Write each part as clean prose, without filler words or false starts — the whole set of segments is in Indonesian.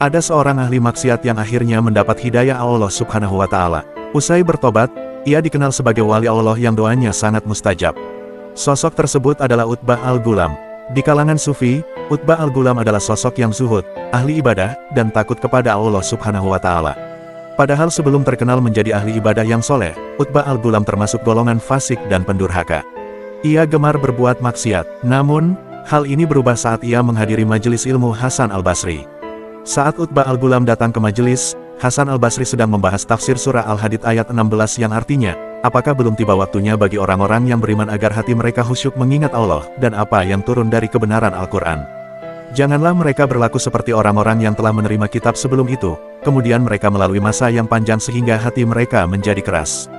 Ada seorang ahli maksiat yang akhirnya mendapat hidayah Allah Subhanahu wa Ta'ala. Usai bertobat, ia dikenal sebagai wali Allah yang doanya sangat mustajab. Sosok tersebut adalah Utbah al-Ghulam. Di kalangan Sufi, Utbah al-Ghulam adalah sosok yang zuhud, ahli ibadah, dan takut kepada Allah Subhanahu wa Ta'ala. Padahal sebelum terkenal menjadi ahli ibadah yang soleh, Utbah al-Ghulam termasuk golongan fasik dan pendurhaka. Ia gemar berbuat maksiat, namun, hal ini berubah saat ia menghadiri majelis ilmu Hasan al-Basri. Saat Utbah al-Ghulam datang ke majelis, Hasan al-Basri sedang membahas tafsir surah Al-Hadid ayat 16 yang artinya, apakah belum tiba waktunya bagi orang-orang yang beriman agar hati mereka khusyuk mengingat Allah, dan apa yang turun dari kebenaran Al-Quran. Janganlah mereka berlaku seperti orang-orang yang telah menerima kitab sebelum itu, kemudian mereka melalui masa yang panjang sehingga hati mereka menjadi keras.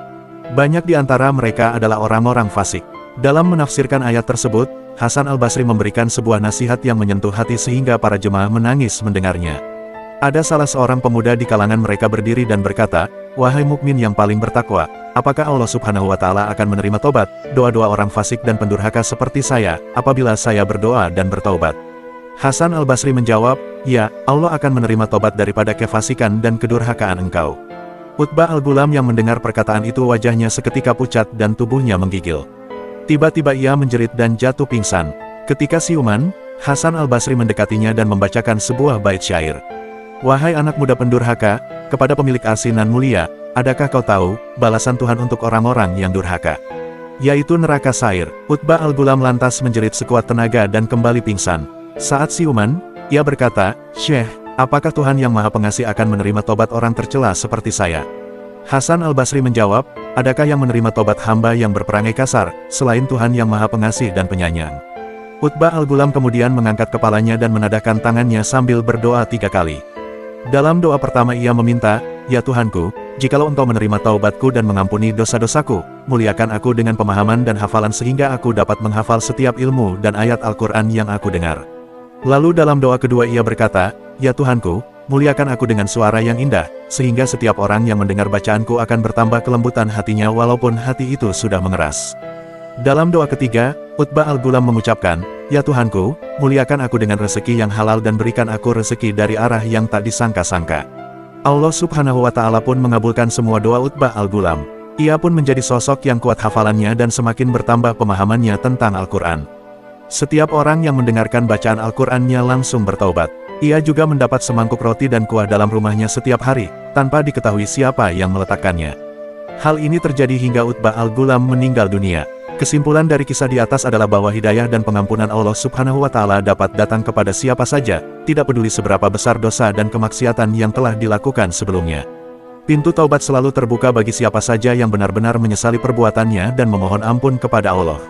Banyak di antara mereka adalah orang-orang fasik. Dalam menafsirkan ayat tersebut, Hasan al-Basri memberikan sebuah nasihat yang menyentuh hati sehingga para jemaah menangis mendengarnya. Ada salah seorang pemuda di kalangan mereka berdiri dan berkata, "Wahai mukmin yang paling bertakwa, apakah Allah Subhanahu wa Ta'ala akan menerima tobat, doa-doa orang fasik dan pendurhaka seperti saya, apabila saya berdoa dan bertaubat?" Hasan al-Basri menjawab, "Ya, Allah akan menerima tobat daripada kefasikan dan kedurhakaan engkau." Utbah al-Ghulam yang mendengar perkataan itu wajahnya seketika pucat dan tubuhnya menggigil. Tiba-tiba ia menjerit dan jatuh pingsan. Ketika siuman, Hasan al-Basri mendekatinya dan membacakan sebuah bait syair. "Wahai anak muda pendurhaka, kepada pemilik asinan mulia, adakah kau tahu, balasan Tuhan untuk orang-orang yang durhaka? Yaitu neraka sair." Utbah al-Ghulam lantas menjerit sekuat tenaga dan kembali pingsan. Saat siuman, ia berkata, "Syekh, apakah Tuhan yang Maha Pengasih akan menerima tobat orang tercela seperti saya?" Hasan al-Basri menjawab, "Adakah yang menerima tobat hamba yang berperangai kasar, selain Tuhan yang Maha Pengasih dan Penyayang?" Utbah al-Ghulam kemudian mengangkat kepalanya dan menadahkan tangannya sambil berdoa 3 kali. Dalam doa pertama ia meminta, "Ya Tuhanku, jikalau Engkau menerima taubatku dan mengampuni dosa-dosaku, muliakan aku dengan pemahaman dan hafalan sehingga aku dapat menghafal setiap ilmu dan ayat Al-Quran yang aku dengar." Lalu dalam doa kedua ia berkata, "Ya Tuhanku, muliakan aku dengan suara yang indah, sehingga setiap orang yang mendengar bacaanku akan bertambah kelembutan hatinya walaupun hati itu sudah mengeras." Dalam doa ketiga, Utbah al-Ghulam mengucapkan, "Ya Tuhanku, muliakan aku dengan rezeki yang halal dan berikan aku rezeki dari arah yang tak disangka-sangka." Allah Subhanahu wa Ta'ala pun mengabulkan semua doa Utbah al-Ghulam. Ia pun menjadi sosok yang kuat hafalannya dan semakin bertambah pemahamannya tentang Al-Quran. Setiap orang yang mendengarkan bacaan Al-Qurannya langsung bertaubat. Ia juga mendapat semangkuk roti dan kuah dalam rumahnya setiap hari, tanpa diketahui siapa yang meletakkannya. Hal ini terjadi hingga Utbah al-Ghulam meninggal dunia. Kesimpulan dari kisah di atas adalah bahwa hidayah dan pengampunan Allah Subhanahu wa Ta'ala dapat datang kepada siapa saja, tidak peduli seberapa besar dosa dan kemaksiatan yang telah dilakukan sebelumnya. Pintu taubat selalu terbuka bagi siapa saja yang benar-benar menyesali perbuatannya dan memohon ampun kepada Allah.